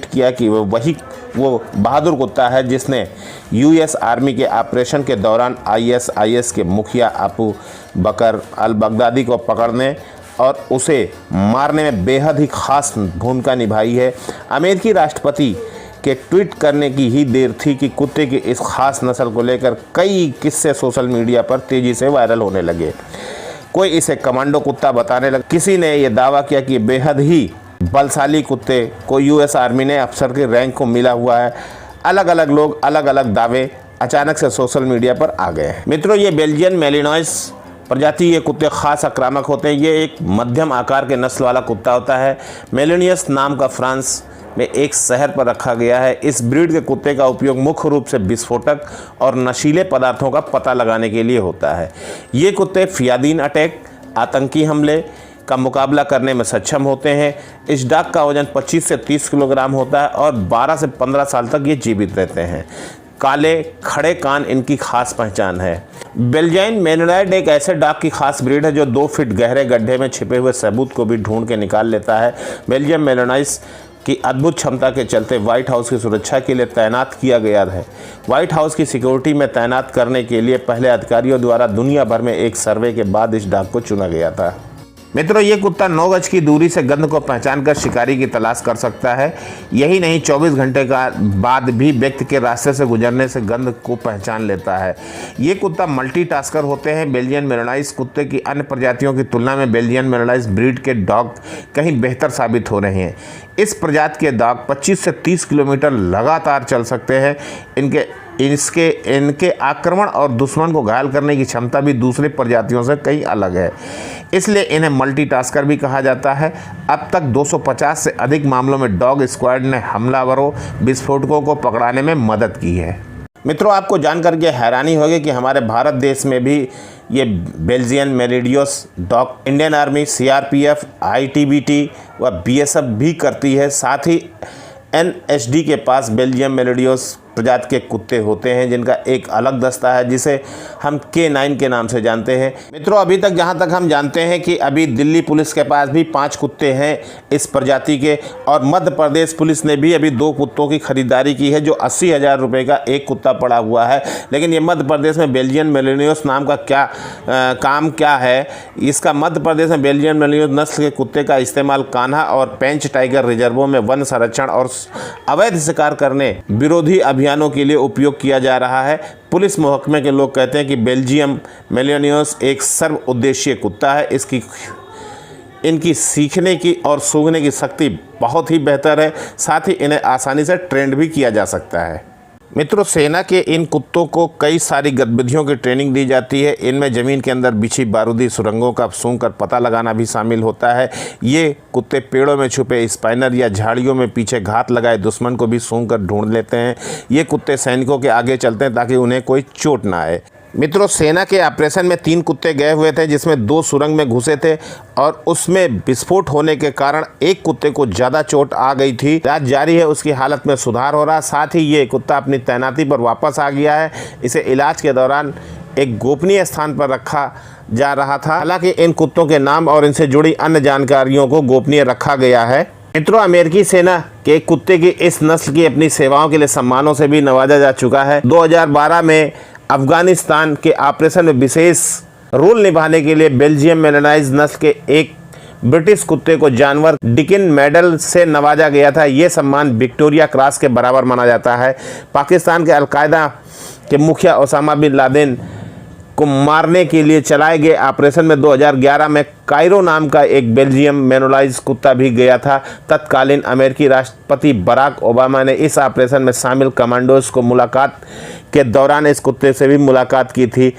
किया कि वो बहादुर कुत्ता है जिसने यूएस आर्मी के ऑपरेशन के दौरान आईएसआईएस के मुखिया अबू बकर अल बगदादी को पकड़ने और उसे मारने में बेहद ही खास भूमिका निभाई है। अमेरिकी राष्ट्रपति के ट्वीट करने की ही देर थी कि कुत्ते की इस खास नस्ल को लेकर कई किस्से सोशल मीडिया पर तेज़ी से वायरल होने लगे। कोई इसे कमांडो कुत्ता बताने लगा, किसी ने यह दावा किया कि बेहद ही बलशाली कुत्ते को यूएस आर्मी ने अफसर के रैंक को मिला हुआ है। अलग अलग लोग अलग अलग दावे अचानक से सोशल मीडिया पर आ गए हैं। मित्रों, ये बेल्जियन मेलिनोइस प्रजाति ये कुत्ते खास आक्रामक होते हैं। ये एक मध्यम आकार के नस्ल वाला कुत्ता होता है। मेलिनोइस नाम का फ्रांस में एक शहर पर रखा गया है। इस ब्रीड के कुत्ते का उपयोग मुख्य रूप से विस्फोटक और नशीले पदार्थों का पता लगाने के लिए होता है। ये कुत्ते फियादीन अटैक, आतंकी हमले का मुकाबला करने में सक्षम होते हैं। इस डॉग का वजन 25 से 30 किलोग्राम होता है और 12 से 15 साल तक ये जीवित रहते हैं। काले खड़े कान इनकी खास पहचान है। बेल्जियन मेलिनोइस एक ऐसे डॉग की खास ब्रीड है जो 2 फीट गहरे गड्ढे में छिपे हुए सबूत को भी ढूंढ के निकाल लेता है। बेल्जियन मेलिनोइस की अद्भुत क्षमता के चलते व्हाइट हाउस की सुरक्षा के लिए तैनात किया गया है। व्हाइट हाउस की सिक्योरिटी में तैनात करने के लिए पहले अधिकारियों द्वारा दुनिया भर में एक सर्वे के बाद इस डॉग को चुना गया था। मित्रों, ये कुत्ता 9 गज की दूरी से गंध को पहचान कर शिकारी की तलाश कर सकता है। यही नहीं, 24 घंटे का बाद भी व्यक्ति के रास्ते से गुजरने से गंध को पहचान लेता है। ये कुत्ता मल्टीटास्कर होते हैं। बेल्जियन मेलिनोइस कुत्ते की अन्य प्रजातियों की तुलना में बेल्जियन मेलिनोइस ब्रीड के डॉग कहीं बेहतर साबित हो रहे हैं। इस प्रजाति के डॉग 25 से 30 किलोमीटर लगातार चल सकते हैं। इनके आक्रमण और दुश्मन को घायल करने की क्षमता भी दूसरी प्रजातियों से कहीं अलग है, इसलिए इन्हें मल्टीटास्कर भी कहा जाता है। अब तक 250 से अधिक मामलों में डॉग स्क्वाड ने हमलावरों विस्फोटकों को पकड़ाने में मदद की है। मित्रों, आपको जानकर के हैरानी होगी कि हमारे भारत देश में भी ये Belgian Malinois dog Indian army, CRPF, ITBT व बीएसएफ भी करती है। साथ ही एनएसडी के पास बेल्जियन मेलिनोइस प्रजाति के कुत्ते होते हैं जिनका एक अलग दस्ता है जिसे हम K9 के नाम से जानते हैं। मित्रों, अभी तक जहां तक हम जानते हैं कि अभी दिल्ली पुलिस के पास भी 5 कुत्ते हैं इस प्रजाति के, और मध्य प्रदेश पुलिस ने भी अभी 2 कुत्तों की खरीदारी की है जो 80,000 रुपये का एक कुत्ता पड़ा हुआ है। लेकिन ये मध्य प्रदेश में बेल्जियन मेलिनोइस नाम का काम क्या है, इसका मध्य प्रदेश में बेल्जियन मेलिनोइस नस्ल के कुत्ते का इस्तेमाल कान्हा और पेंच टाइगर रिजर्वों में वन संरक्षण और अवैध शिकार करने विरोधी अभियानों के लिए उपयोग किया जा रहा है। पुलिस महकमे के लोग कहते हैं कि बेल्जियम मेलिनोइस एक सर्वउद्देशीय कुत्ता है। इनकी सीखने की और सूंघने की शक्ति बहुत ही बेहतर है। साथ ही इन्हें आसानी से ट्रेंड भी किया जा सकता है। मित्रों, सेना के इन कुत्तों को कई सारी गतिविधियों की ट्रेनिंग दी जाती है। इनमें ज़मीन के अंदर बिछी बारूदी सुरंगों का सूंघकर पता लगाना भी शामिल होता है। ये कुत्ते पेड़ों में छुपे स्पाइनर या झाड़ियों में पीछे घात लगाए दुश्मन को भी सूंघकर ढूंढ लेते हैं। ये कुत्ते सैनिकों के आगे चलते हैं ताकि उन्हें कोई चोट ना आए। मित्रों, सेना के ऑपरेशन में 3 कुत्ते गए हुए थे जिसमें 2 सुरंग में घुसे थे और उसमें विस्फोट होने के कारण एक कुत्ते को ज़्यादा चोट आ गई थी। इलाज जारी है, उसकी हालत में सुधार हो रहा। साथ ही ये कुत्ता अपनी तैनाती पर वापस आ गया है। इसे इलाज के दौरान एक गोपनीय स्थान पर रखा जा रहा था। हालांकि इन कुत्तों के नाम और इनसे जुड़ी अन्य जानकारियों को गोपनीय रखा गया है। मित्रों, अमेरिकी सेना के कुत्ते की इस नस्ल की अपनी सेवाओं के लिए सम्मानों से भी नवाजा जा चुका है। 2012 में अफगानिस्तान के ऑपरेशन में विशेष रोल निभाने के लिए बेल्जियम मेलिनोइस नस्ल के एक ब्रिटिश कुत्ते को जानवर डिकिन मेडल से नवाजा गया था। ये सम्मान विक्टोरिया क्रॉस के बराबर माना जाता है। पाकिस्तान के अलकायदा के मुखिया ओसामा बिन लादेन को मारने के लिए चलाए गए ऑपरेशन में 2011 में कायरो नाम का एक बेल्जियम मेलिनोइस कुत्ता भी गया था। तत्कालीन अमेरिकी राष्ट्रपति बराक ओबामा ने इस ऑपरेशन में शामिल कमांडोज को मुलाकात के दौरान इस कुत्ते से भी मुलाकात की थी।